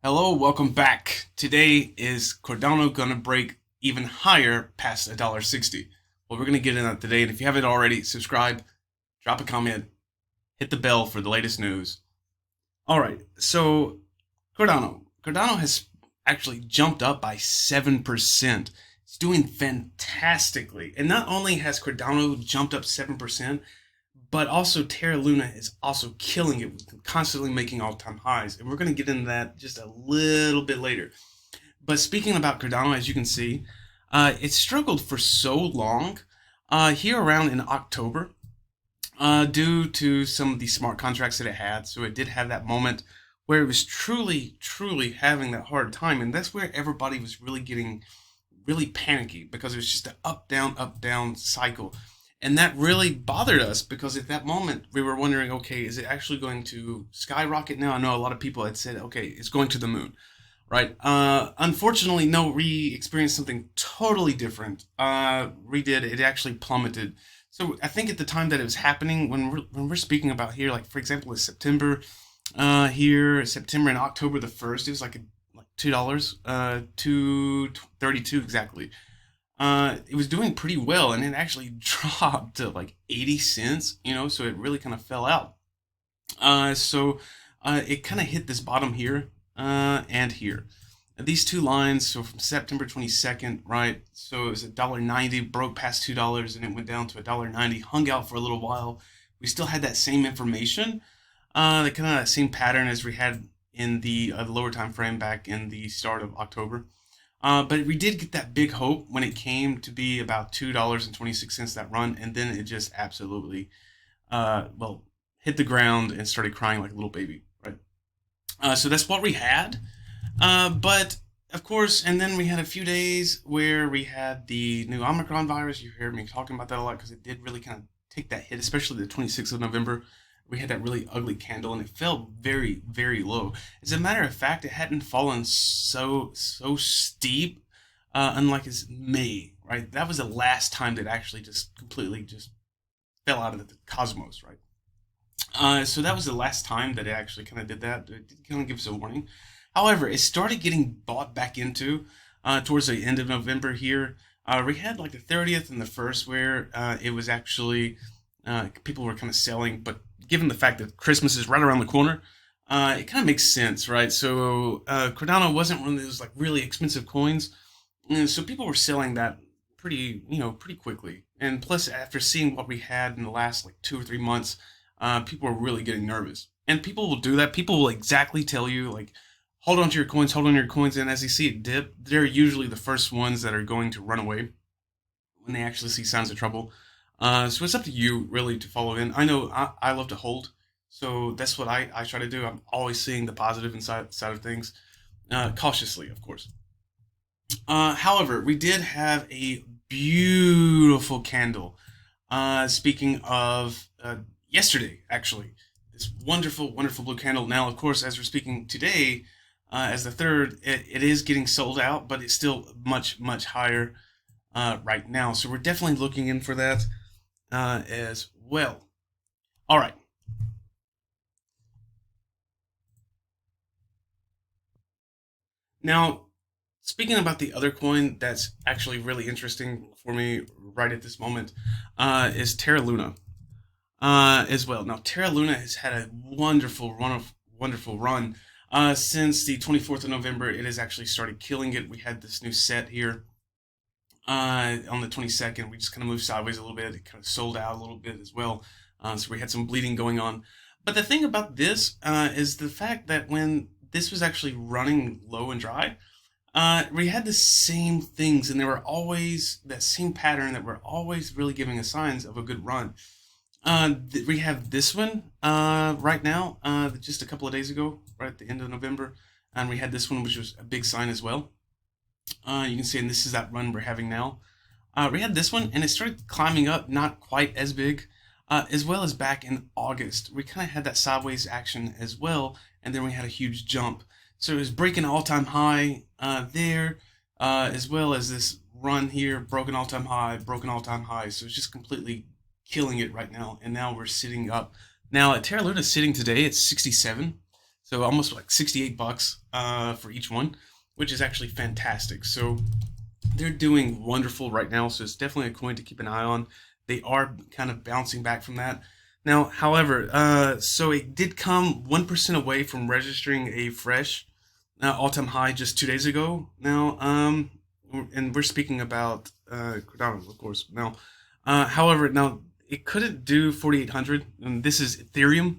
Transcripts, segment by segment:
Hello, welcome back. Today is Cardano gonna break even higher past $1.60? Well, we're gonna get into that today, and if you haven't already, subscribe, drop a comment, hit the bell for the latest news. All right, so Cardano has actually jumped up by 7%. It's doing fantastically, and not only has Cardano jumped up 7%, but also Terra Luna is also killing it, constantly making all-time highs, and we're going to get into that just a little bit later. But speaking about Cardano, as you can see, it struggled for so long here around in October due to some of the smart contracts that it had. So it did have that moment where it was truly having that hard time, and that's where everybody was really getting really panicky because it was just an up down cycle. And that really bothered us because at that moment we were wondering, okay, is it actually going to skyrocket now? I know a lot of people had said, okay, it's going to the moon, right? Unfortunately, no, we experienced something totally different. We did, it actually plummeted. So I think at the time that it was happening, when we're speaking about here, like for example, it's September, here, September and October the 1st, it was like $2, 2.32 exactly. It was doing pretty well, and it actually dropped to like 80 cents, so it really kind of fell out. It kind of hit this bottom here and here. These two lines, so from September 22nd, right? So it was $1.90, broke past $2, and it went down to $1.90, hung out for a little while. We still had that same information, the kind of that same pattern as we had in the lower time frame back in the start of October. But we did get that big hope when it came to be about $2.26 that run, and then it just absolutely, well, hit the ground and started crying like a little baby, right? So that's what we had. But of course, and then we had a few days where we had the new Omicron virus. You heard me talking about that a lot because it did really kind of take that hit, especially the 26th of November. We had that really ugly candle and it fell very low. As a matter of fact, it hadn't fallen so steep, unlike as May, right? That was the last time that it actually just completely just fell out of the cosmos, right? So that was the last time that it actually kind of did that. It did kind of give us a warning. However, it started getting bought back into towards the end of November here. We had like the 30th and the 1st where it was actually people were kind of selling, but given the fact that Christmas is right around the corner, it kind of makes sense, right? So Cardano wasn't one of those like really expensive coins, and so people were selling that pretty quickly. And plus, after seeing what we had in the last like 2 or 3 months, people were really getting nervous. And people will do that. People will exactly tell you like, hold on to your coins, hold on to your coins, and as they see it dip, they're usually the first ones that are going to run away when they actually see signs of trouble. So it's up to you really to follow in. I know I love to hold, so that's what I try to do. I'm always seeing the positive side of things, cautiously, of course. However, we did have a beautiful candle. Speaking of yesterday, actually, this wonderful blue candle. Now, of course, as we're speaking today, as the third, it is getting sold out, but it's still much higher right now. So we're definitely looking in for that as well. All right. Now, speaking about the other coin that's actually really interesting for me right at this moment is Terra Luna as well. Now, Terra Luna has had a wonderful run. Since the 24th of November, it has actually started killing it. We had this new set here on the 22nd. We just kind of moved sideways a little bit. It kind of sold out a little bit as well. So we had some bleeding going on. But the thing about this is the fact that when this was actually running low and dry, we had the same things, and they were always that same pattern that were always really giving us signs of a good run. We have this one right now, just a couple of days ago, right at the end of November, and we had this one, which was a big sign as well. You can see, and this is that run we're having now. We had this one, and it started climbing up, not quite as big, as well as back in August. We kind of had that sideways action as well, and then we had a huge jump. So it was breaking all-time high there, as well as this run here, broken all-time high, broken all-time high. So it's just completely killing it right now, and now we're sitting up. Now, Terra Luna is sitting today at 67. So almost like 68 bucks for each one, which is actually fantastic. So they're doing wonderful right now. So it's definitely a coin to keep an eye on. They are kind of bouncing back from that. Now, however, so it did come 1% away from registering a fresh all-time high just 2 days ago. Now, and we're speaking about Cardano, of course. Now, however, now it couldn't do 4,800, and this is Ethereum,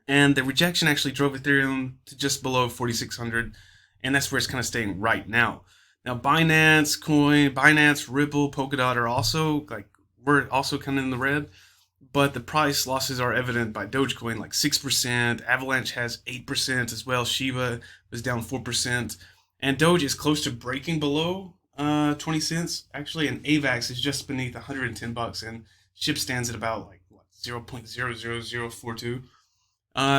and the rejection actually drove Ethereum to just below 4,600, and that's where it's kind of staying right now. Now, Binance, Ripple, Polkadot are also we're also kind of in the red, but the price losses are evident by Dogecoin, like 6%. Avalanche has 8% as well. Shiba was down 4%, and Doge is close to breaking below 20 cents actually, and AVAX is just beneath 110 bucks, and SHIB stands at about like what 0.00042.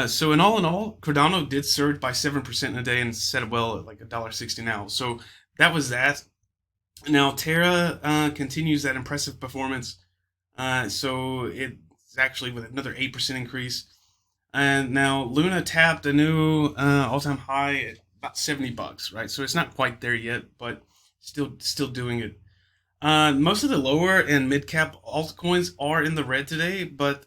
So in all, Cardano did surge by 7% in a day and set well at like $1.60 now. So that was that. Now Terra continues that impressive performance. So it's actually with another 8% increase. And now Luna tapped a new all-time high at about 70 bucks, right? So it's not quite there yet, but still doing it. Most of the lower and mid cap altcoins are in the red today, but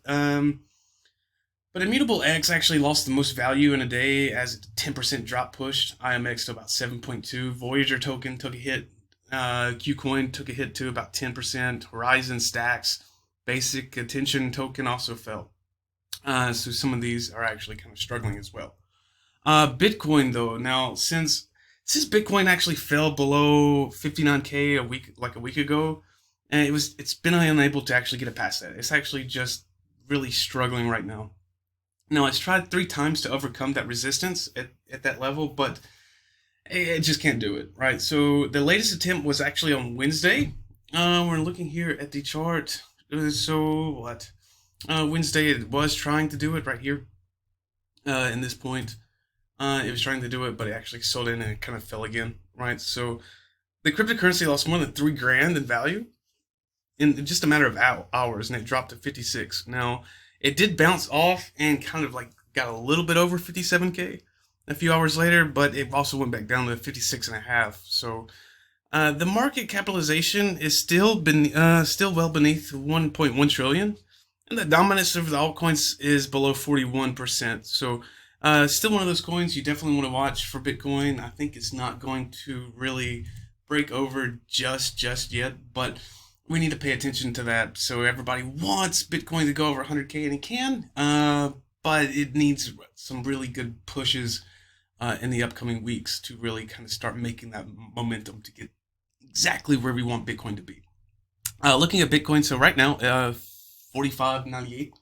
Immutable X actually lost the most value in a day as a 10% drop pushed IMX to about 7.2. Voyager token took a hit. Qcoin took a hit to about 10%. Horizon Stacks, Basic Attention token also fell. So some of these are actually kind of struggling as well. Bitcoin though, now since Bitcoin actually fell below 59K a week ago, and it's been unable to actually get it past that. It's actually just really struggling right now. Now, it's tried 3 times to overcome that resistance at that level, but it just can't do it, right? So the latest attempt was actually on Wednesday. We're looking here at the chart. So what? Wednesday it was trying to do it right here. In this point, it was trying to do it, but it actually sold in and it kind of fell again, right? So the cryptocurrency lost more than $3,000 in value in just a matter of hours, and it dropped to 56. Now, it did bounce off and kind of like got a little bit over 57K a few hours later, but it also went back down to 56 and a half. So the market capitalization is still well beneath 1.1 trillion, and the dominance of the altcoins is below 41%. So still one of those coins you definitely want to watch for Bitcoin. I think it's not going to really break over just yet, but we need to pay attention to that. So everybody wants Bitcoin to go over 100K, and it can, but it needs some really good pushes in the upcoming weeks to really kind of start making that momentum to get exactly where we want Bitcoin to be. Looking at Bitcoin, so right now, 45.98.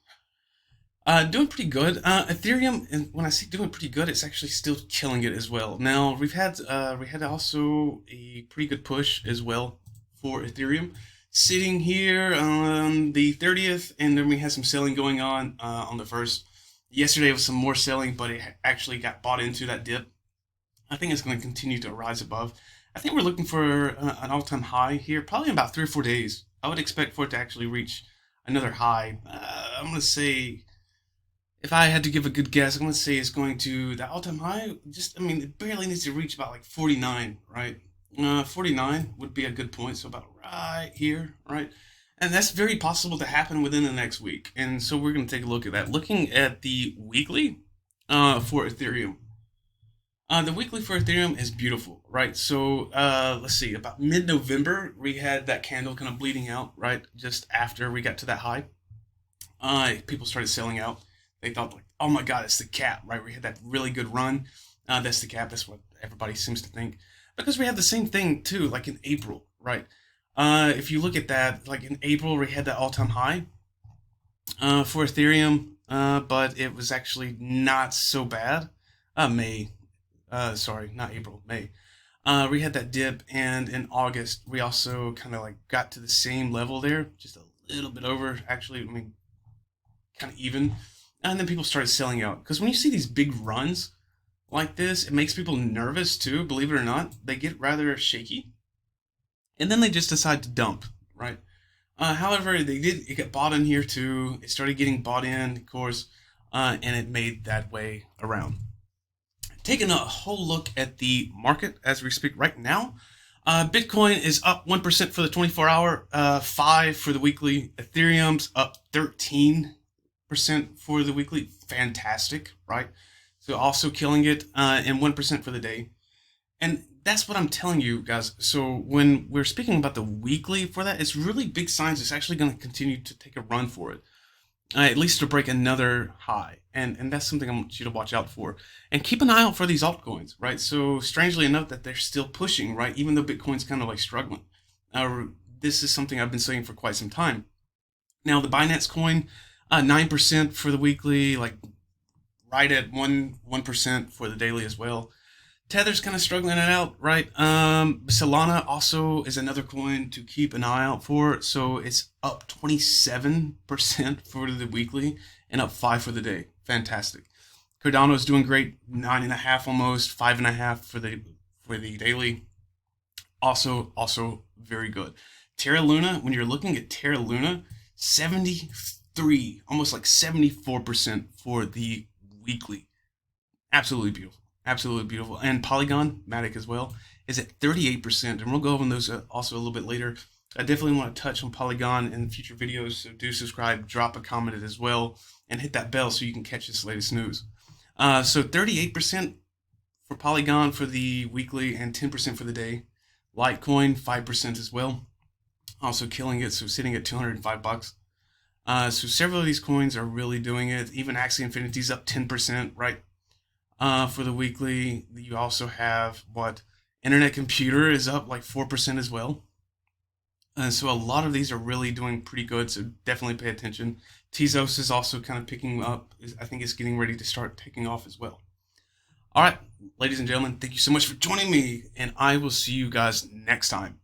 Doing pretty good. Ethereum, and when I say doing pretty good, it's actually still killing it as well. Now we had also a pretty good push as well for Ethereum, sitting here on the 30th, and then we had some selling going on the 1st. Yesterday was some more selling, but it actually got bought into that dip. I think it's going to continue to rise above. I think we're looking for an all-time high here, probably in about 3 or 4 days. I would expect for it to actually reach another high. I'm going to say, if I had to give a good guess, I'm going to say it's going to, the all-time high, it barely needs to reach about like 49, right? 49 would be a good point, so about right here, right? And that's very possible to happen within the next week. And so we're going to take a look at that. Looking at the weekly for Ethereum. The weekly for Ethereum is beautiful, right? So let's see, about mid-November, we had that candle kind of bleeding out, right? Just after we got to that high. People started selling out. They thought, like, oh my God, it's the cap, right? We had that really good run. That's the cap. That's what everybody seems to think. Because we had the same thing, too, like in April, right? If you look at that, like in April, we had that all-time high for Ethereum, but it was actually not so bad. May. Sorry, not April, May. We had that dip, and in August, we also kind of like got to the same level there, just a little bit over, actually, kind of even. And then people started selling out. Because when you see these big runs like this, it makes people nervous too, believe it or not. They get rather shaky. And then they just decide to dump, right? However, it got bought in here too. It started getting bought in, of course, and it made that way around. Taking a whole look at the market as we speak right now, Bitcoin is up 1% for the 24-hour, 5 for the weekly. Ethereum's up 13% for the weekly. Fantastic, right? So also killing it, and 1% for the day. And that's what I'm telling you guys. So when we're speaking about the weekly for that, it's really big signs. It's actually going to continue to take a run for it. At least to break another high. And that's something I want you to watch out for. And keep an eye out for these altcoins, right? So strangely enough that they're still pushing, right? Even though Bitcoin's kind of like struggling. This is something I've been saying for quite some time. Now the Binance coin, 9% for the weekly, like right at 1% for the daily as well. Tether's kind of struggling it out, right? Solana also is another coin to keep an eye out for. So it's up 27% for the weekly and up 5 for the day. Fantastic. Cardano is doing great, 9.5 almost, 5.5 for the daily. Also very good. Terra Luna, when you're looking at Terra Luna, 73, almost like 74% for the weekly. Absolutely beautiful. Absolutely beautiful. And Polygon, Matic as well, is at 38%. And we'll go over those also a little bit later. I definitely want to touch on Polygon in future videos. So do subscribe, drop a comment as well, and hit that bell so you can catch this latest news. So 38% for Polygon for the weekly and 10% for the day. Litecoin, 5% as well. Also killing it, so sitting at $205. So several of these coins are really doing it. Even Axie Infinity's up 10%, right? For the weekly. You also have Internet Computer is up like 4% as well. And so a lot of these are really doing pretty good, so definitely pay attention. Tezos is also kind of picking up. I think it's getting ready to start taking off as well. All right, ladies and gentlemen, thank you so much for joining me, and I will see you guys next time.